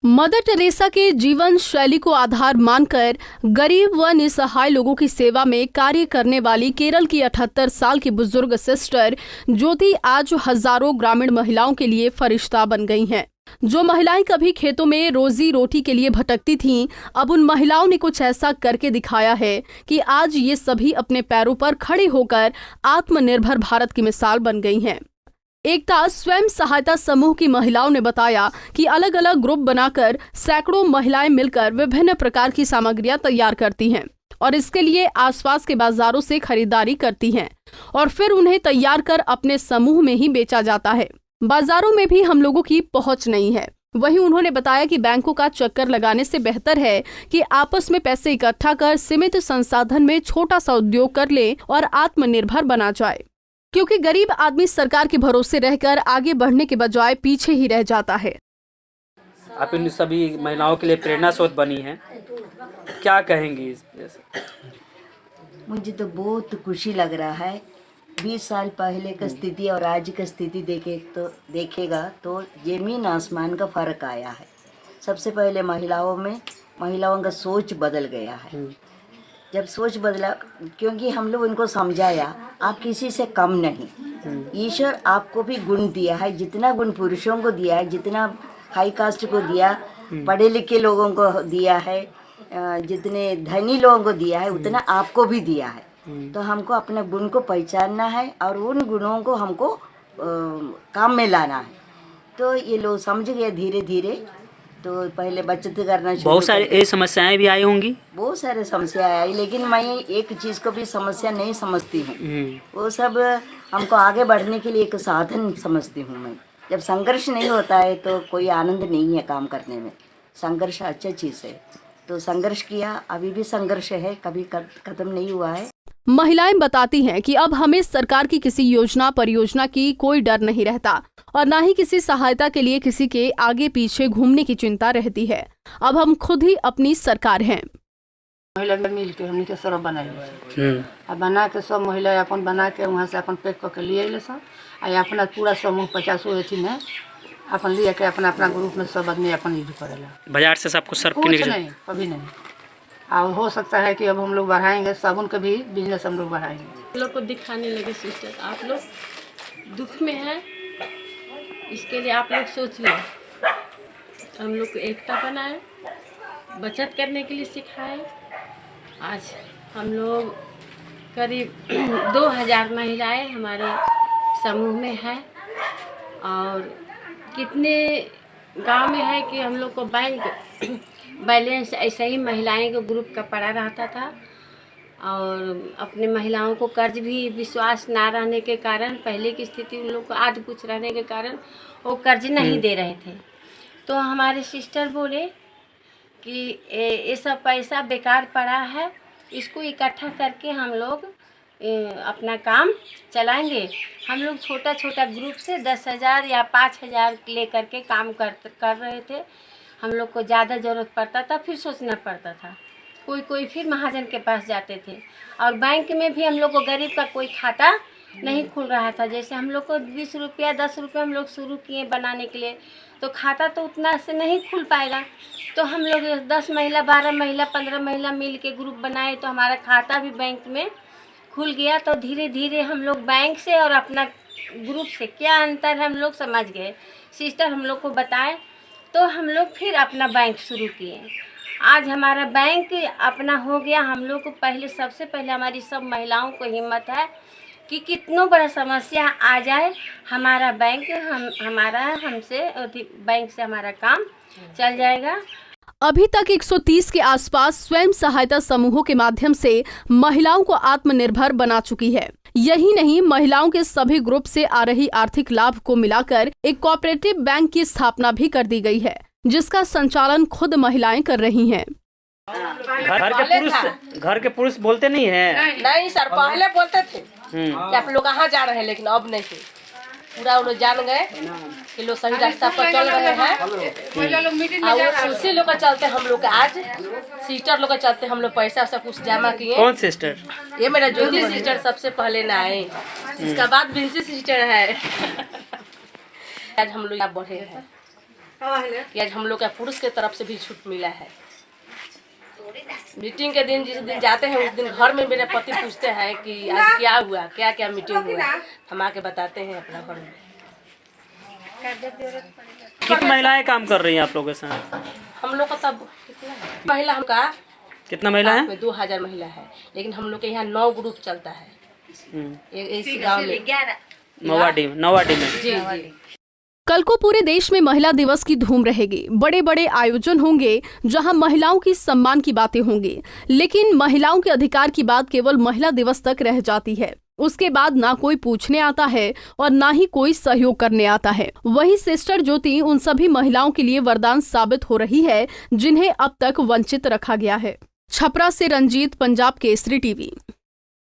Mother Teresa के जीवन शैली को आधार मानकर गरीब व निसहाय लोगों की सेवा में कार्य करने वाली केरल की 78 साल की बुजुर्ग सिस्टर ज्योति आज हजारों ग्रामीण महिलाओं के लिए फरिश्ता बन गई हैं। जो महिलाएं कभी खेतों में रोजी रोटी के लिए भटकती थीं, अब उन महिलाओं ने कुछ ऐसा करके दिखाया है कि आज ये सभी अपने पैरों पर खड़े होकर आत्मनिर्भर भारत की मिसाल बन गई हैं। एकता स्वयं सहायता समूह की महिलाओं ने बताया कि अलग अलग ग्रुप बनाकर सैकड़ों महिलाएं मिलकर विभिन्न प्रकार की सामग्रियां तैयार करती हैं और इसके लिए आसपास के बाजारों से खरीदारी करती हैं और फिर उन्हें तैयार कर अपने समूह में ही बेचा जाता है। बाजारों में भी हम लोगों की पहुंच नहीं है। वहीं उन्होंने बताया कि बैंकों का चक्कर लगाने से बेहतर है कि आपस में पैसे इकट्ठा कर सीमित संसाधन में छोटा सा उद्योग कर ले और आत्मनिर्भर बना जाए, क्योंकि गरीब आदमी सरकार के भरोसे रहकर आगे बढ़ने के बजाय पीछे ही रह जाता है। आप इन सभी महिलाओं के लिए प्रेरणा स्रोत बनी हैं, क्या कहेंगी इस पे? मुझे तो बहुत खुशी लग रहा है। 20 साल पहले का स्थिति और आज की स्थिति देखेगा तो जमीन आसमान का फर्क आया है। सबसे पहले महिलाओं का सोच बदल गया है। जब सोच बदला, क्योंकि हम लोग उनको समझाया आप किसी से कम नहीं, ईश्वर आपको भी गुण दिया है। जितना गुण पुरुषों को दिया है, जितना हाई कास्ट को दिया, पढ़े लिखे लोगों को दिया है, जितने धनी लोगों को दिया है, उतना आपको भी दिया है। तो हमको अपने गुण को पहचानना है और उन गुणों को हमको काम में लाना है। तो ये लोग समझ गए धीरे धीरे। तो पहले बचत करना शुरू, बहुत सारी समस्याएं भी आई होंगी। बहुत सारे समस्या आई, लेकिन मैं एक चीज़ को भी समस्या नहीं समझती हूँ। वो सब हमको आगे बढ़ने के लिए एक साधन समझती हूँ मैं। जब संघर्ष नहीं होता है तो कोई आनंद नहीं है काम करने में। संघर्ष अच्छा चीज़ है, तो संघर्ष किया, अभी भी संघर्ष है, कभी खत्म नहीं हुआ है। महिलाएं बताती हैं कि अब हमें सरकार की किसी योजना परियोजना की कोई डर नहीं रहता और ना ही किसी सहायता के लिए किसी के आगे पीछे घूमने की चिंता रहती है। अब हम खुद ही अपनी सरकार हैं। महिला मिल के हमने के सरब बनाई अब बना के सब महिला अपन बना के वहाँ से अपन पैक करके लिए अले सब आ अपना पूरा समूह 50 अथी में अपन लिए के अपना अपना ग्रुप में सब आदमी अपन यूज करेला। बाजार से सब कुछ सर्व नहीं, कभी नहीं। और हो सकता है कि अब हम लोग बढ़ाएंगे, साबुन का भी बिजनेस हम लोग बढ़ाएंगे। लोग को दिखाने लगे सिस्टर, आप लोग दुख में हैं, इसके लिए आप लोग सोच लो। हम लोग को एकता बनाए, बचत करने के लिए सिखाए। आज हम लोग करीब 2000 महिलाएं हमारे समूह में है और कितने गांव में है कि हम लोग को बैंक बैलेंस ऐसे ही महिलाएं को ग्रुप का पड़ा रहता था और अपने महिलाओं को कर्ज भी विश्वास ना रहने के कारण, पहले की स्थिति उन लोग को आध कुछ रहने के कारण वो कर्ज नहीं दे रहे थे। तो हमारे सिस्टर बोले कि ये सब पैसा बेकार पड़ा है, इसको इकट्ठा करके हम लोग अपना काम चलाएंगे। हम लोग छोटा छोटा ग्रुप से 10,000 या 5,000 ले करके काम कर रहे थे। हम लोग को ज़्यादा ज़रूरत पड़ता था, फिर सोचना पड़ता था। कोई फिर महाजन के पास जाते थे और बैंक में भी हम लोग को गरीब का कोई खाता नहीं खुल रहा था। जैसे हम लोग को 20 रुपया 10 रुपया हम लोग शुरू किए बनाने के लिए, तो खाता तो उतना से नहीं खुल पाएगा। तो हम लोग 10 महिला 12 महिला 15 महिला मिल के ग्रुप बनाए, तो हमारा खाता भी बैंक में खुल गया। तो धीरे धीरे हम लोग बैंक से और अपना ग्रुप से क्या अंतर है हम लोग समझ गए। सिस्टर हम लोग को बताए, तो हम लोग फिर अपना बैंक शुरू किए। आज हमारा बैंक अपना हो गया। हम लोग को सबसे पहले हमारी सब महिलाओं को हिम्मत है कि कितनों बड़ा समस्या आ जाए, हमारा बैंक बैंक से हमारा काम चल जाएगा। अभी तक 130 के आसपास स्वयं सहायता समूहों के माध्यम से महिलाओं को आत्मनिर्भर बना चुकी है। यही नहीं, महिलाओं के सभी ग्रुप से आ रही आर्थिक लाभ को मिलाकर एक कोऑपरेटिव बैंक की स्थापना भी कर दी गई है, जिसका संचालन खुद महिलाएं कर रही हैं। घर के पुरुष बोलते नहीं है? नहीं सर, पहले बोलते थे कि आप लोग कहाँ जा रहे हैं, लेकिन अब नहीं थे। पूरा उन्हें जान गए कि लोग सही रास्ता पर चल रहे हैं और उसी लोग का चलते हम लोग आज सिस्टर लोग का चलते हम लोग पैसा सब कुछ जमा किए। कौन सिस्टर? ये मेरा ज्योति सिस्टर सबसे पहले ना आए, इसका बाद विंसी सिस्टर है। आज हम लोग यहाँ बढ़े हैं। कि आज हम लोग का पुरुष के तरफ से भी छूट मिला है। मीटिंग के दिन जिस दिन जाते हैं उस दिन घर में मेरे पति पूछते हैं कि आज क्या हुआ, क्या क्या मीटिंग हुआ, हम आके बताते हैं अपना घर में। कितनी महिलाएं काम कर रही हैं आप लोगों के साथ? हम लोग का तब कितना है महिला, हमका कितना महिला है? 2000 महिला है, लेकिन हम लोग के यहाँ 9 ग्रुप चलता है इस गाँव में, नवाडी में। जी जी। कल को पूरे देश में महिला दिवस की धूम रहेगी। बड़े बड़े आयोजन होंगे जहां महिलाओं की सम्मान की बातें होंगी, लेकिन महिलाओं के अधिकार की बात केवल महिला दिवस तक रह जाती है। उसके बाद ना कोई पूछने आता है और ना ही कोई सहयोग करने आता है। वही सिस्टर ज्योति उन सभी महिलाओं के लिए वरदान साबित हो रही है जिन्हें अब तक वंचित रखा गया है। छपरा से रंजीत, पंजाब केसरी टीवी।